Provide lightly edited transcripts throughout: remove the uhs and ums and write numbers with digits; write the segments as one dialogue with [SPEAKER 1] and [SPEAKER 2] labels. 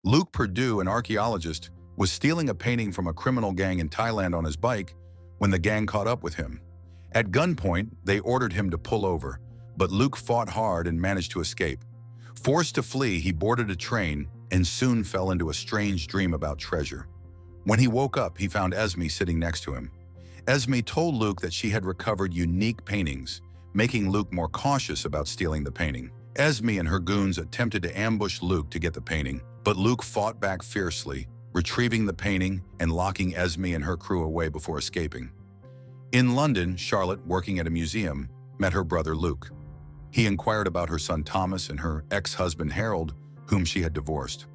[SPEAKER 1] Luke Perdue, an archaeologist, was stealing a painting from a criminal gang in Thailand on his bike when the gang caught up with him. At gunpoint, they ordered him to pull over, but Luke fought hard and managed to escape. Forced to flee, he boarded a train and soon fell into a strange dream about treasure. When he woke up, he found Esme sitting next to him. Esme told Luke that she had recovered unique paintings, making Luke more cautious about stealing the painting. Esme and her goons attempted to ambush Luke to get the painting, but Luke fought back fiercely, retrieving the painting and locking Esme and her crew away before escaping. In London, Charlotte, working at a museum, met her brother Luke. He inquired about her son Thomas and her ex-husband Harold, whom she had divorced.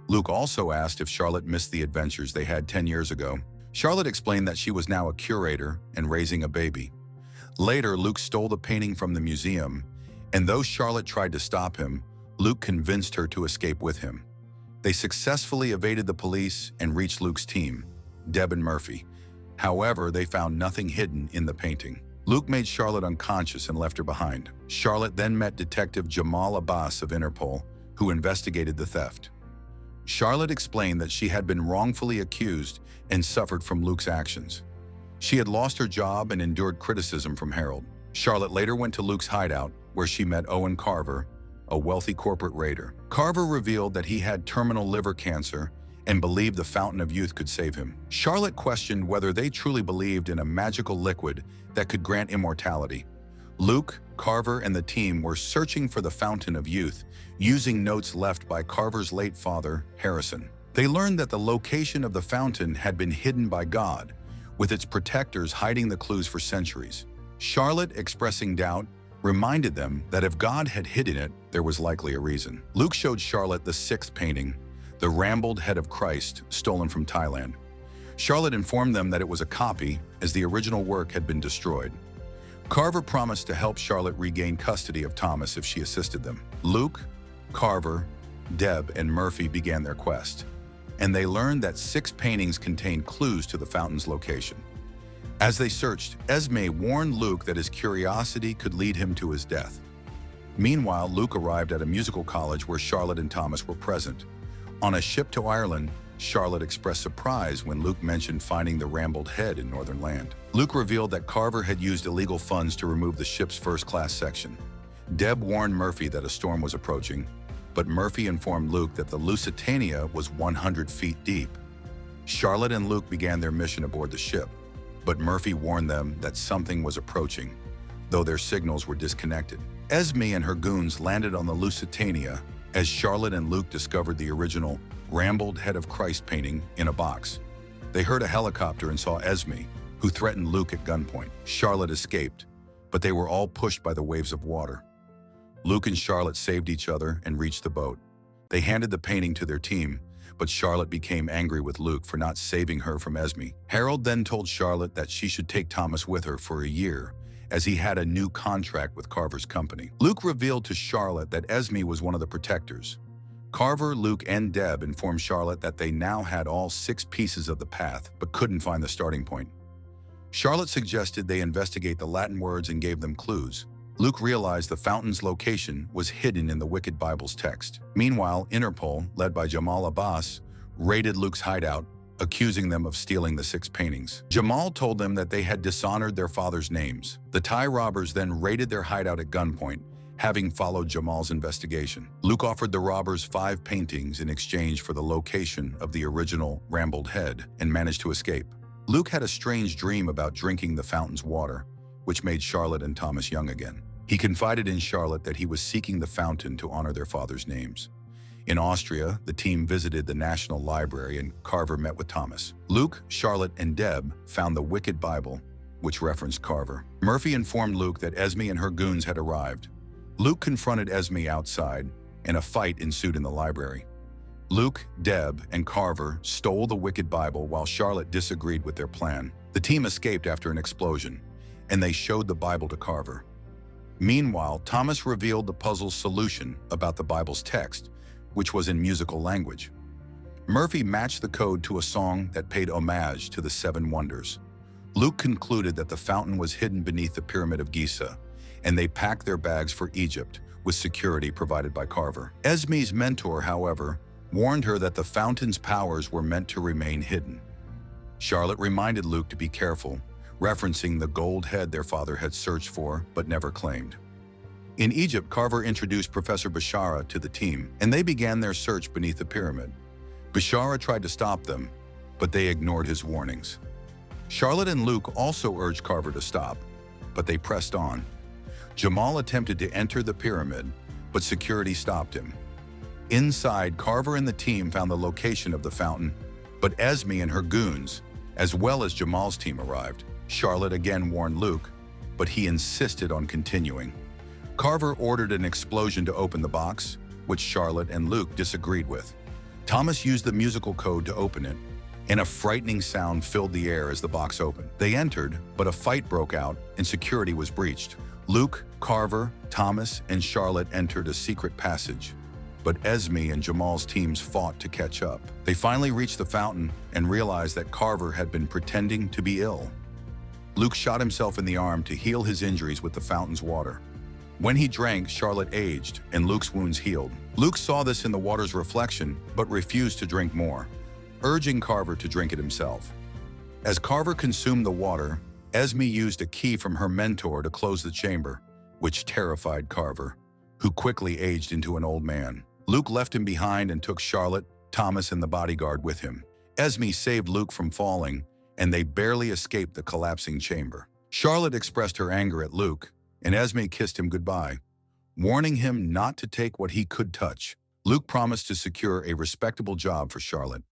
[SPEAKER 1] Luke also asked if Charlotte missed the adventures they had 10 years ago. Charlotte explained that she was now a curator and raising a baby. Later, Luke stole the painting from the museum, and though Charlotte tried to stop him, Luke convinced her to escape with him. They successfully evaded the police and reached Luke's team, Deb and Murphy. However, they found nothing hidden in the painting. Luke made Charlotte unconscious and left her behind. Charlotte then met Detective Jamal Abbas of Interpol, who investigated the theft. Charlotte explained that she had been wrongfully accused and suffered from Luke's actions. She had lost her job and endured criticism from Harold. Charlotte later went to Luke's hideout, where she met Owen Carver, a wealthy corporate raider. Carver revealed that he had terminal liver cancer and believed the Fountain of Youth could save him. Charlotte questioned whether they truly believed in a magical liquid that could grant immortality. Luke, Carver, and the team were searching for the Fountain of Youth, using notes left by Carver's late father, Harrison. They learned that the location of the fountain had been hidden by God, with its protectors hiding the clues for centuries. Charlotte, expressing doubt, reminded them that if God had hidden it, there was likely a reason. Luke showed Charlotte the sixth painting, the rambled head of Christ, stolen from Thailand. Charlotte informed them that it was a copy, as the original work had been destroyed. Carver promised to help Charlotte regain custody of Thomas if she assisted them. Luke, Carver, Deb, and Murphy began their quest, and they learned that 6 paintings contained clues to the fountain's location. As they searched, Esme warned Luke that his curiosity could lead him to his death. Meanwhile, Luke arrived at a musical college where Charlotte and Thomas were present. On a ship to Ireland, Charlotte expressed surprise when Luke mentioned finding the rambled head in northern land. Luke revealed that Carver had used illegal funds to remove the ship's first-class section. Deb warned Murphy that a storm was approaching, but Murphy informed Luke that the Lusitania was 100 feet deep. Charlotte and Luke began their mission aboard the ship, but Murphy warned them that something was approaching, though their signals were disconnected. Esme and her goons landed on the Lusitania as Charlotte and Luke discovered the original rambled head of Christ painting in a box. They heard a helicopter and saw Esme, who threatened Luke at gunpoint. Charlotte escaped, but they were all pushed by the waves of water. Luke and Charlotte saved each other and reached the boat. They handed the painting to their team, but Charlotte became angry with Luke for not saving her from Esme. Harold then told Charlotte that she should take Thomas with her for a year, as he had a new contract with Carver's company. Luke revealed to Charlotte that Esme was one of the protectors. Carver, Luke, and Deb informed Charlotte that they now had all 6 pieces of the path, but couldn't find the starting point. Charlotte suggested they investigate the Latin words and gave them clues. Luke realized the fountain's location was hidden in the Wicked Bible's text. Meanwhile, Interpol, led by Jamal Abbas, raided Luke's hideout, accusing them of stealing the 6 paintings. Jamal told them that they had dishonored their father's names. The Thai robbers then raided their hideout at gunpoint, having followed Jamal's investigation. Luke offered the robbers 5 paintings in exchange for the location of the original rambled head and managed to escape. Luke had a strange dream about drinking the fountain's water, which made Charlotte and Thomas young again. He confided in Charlotte that he was seeking the fountain to honor their father's names. In Austria, the team visited the National Library and Carver met with Thomas. Luke, Charlotte, and Deb found the Wicked Bible, which referenced Carver. Murphy informed Luke that Esme and her goons had arrived. Luke confronted Esme outside, and a fight ensued in the library. Luke, Deb, and Carver stole the Wicked Bible while Charlotte disagreed with their plan. The team escaped after an explosion, and they showed the Bible to Carver. Meanwhile, Thomas revealed the puzzle's solution about the Bible's text, which was in musical language. Murphy matched the code to a song that paid homage to the 7 wonders. Luke concluded that the fountain was hidden beneath the Pyramid of Giza, and they packed their bags for Egypt, with security provided by Carver. Esme's mentor, however, warned her that the fountain's powers were meant to remain hidden. Charlotte reminded Luke to be careful, referencing the gold head their father had searched for but never claimed. In Egypt, Carver introduced Professor Bashara to the team, and they began their search beneath the pyramid. Bashara tried to stop them, but they ignored his warnings. Charlotte and Luke also urged Carver to stop, but they pressed on. Jamal attempted to enter the pyramid, but security stopped him. Inside, Carver and the team found the location of the fountain, but Esme and her goons, as well as Jamal's team, arrived. Charlotte again warned Luke, but he insisted on continuing. Carver ordered an explosion to open the box, which Charlotte and Luke disagreed with. Thomas used the musical code to open it, and a frightening sound filled the air as the box opened. They entered, but a fight broke out and security was breached. Luke, Carver, Thomas, and Charlotte entered a secret passage, but Esme and Jamal's teams fought to catch up. They finally reached the fountain and realized that Carver had been pretending to be ill. Luke shot himself in the arm to heal his injuries with the fountain's water. When he drank, Charlotte aged and Luke's wounds healed. Luke saw this in the water's reflection, but refused to drink more, urging Carver to drink it himself. As Carver consumed the water, Esme used a key from her mentor to close the chamber, which terrified Carver, who quickly aged into an old man. Luke left him behind and took Charlotte, Thomas, and the bodyguard with him. Esme saved Luke from falling, and they barely escaped the collapsing chamber. Charlotte expressed her anger at Luke, and Esme kissed him goodbye, warning him not to take what he could touch. Luke promised to secure a respectable job for Charlotte,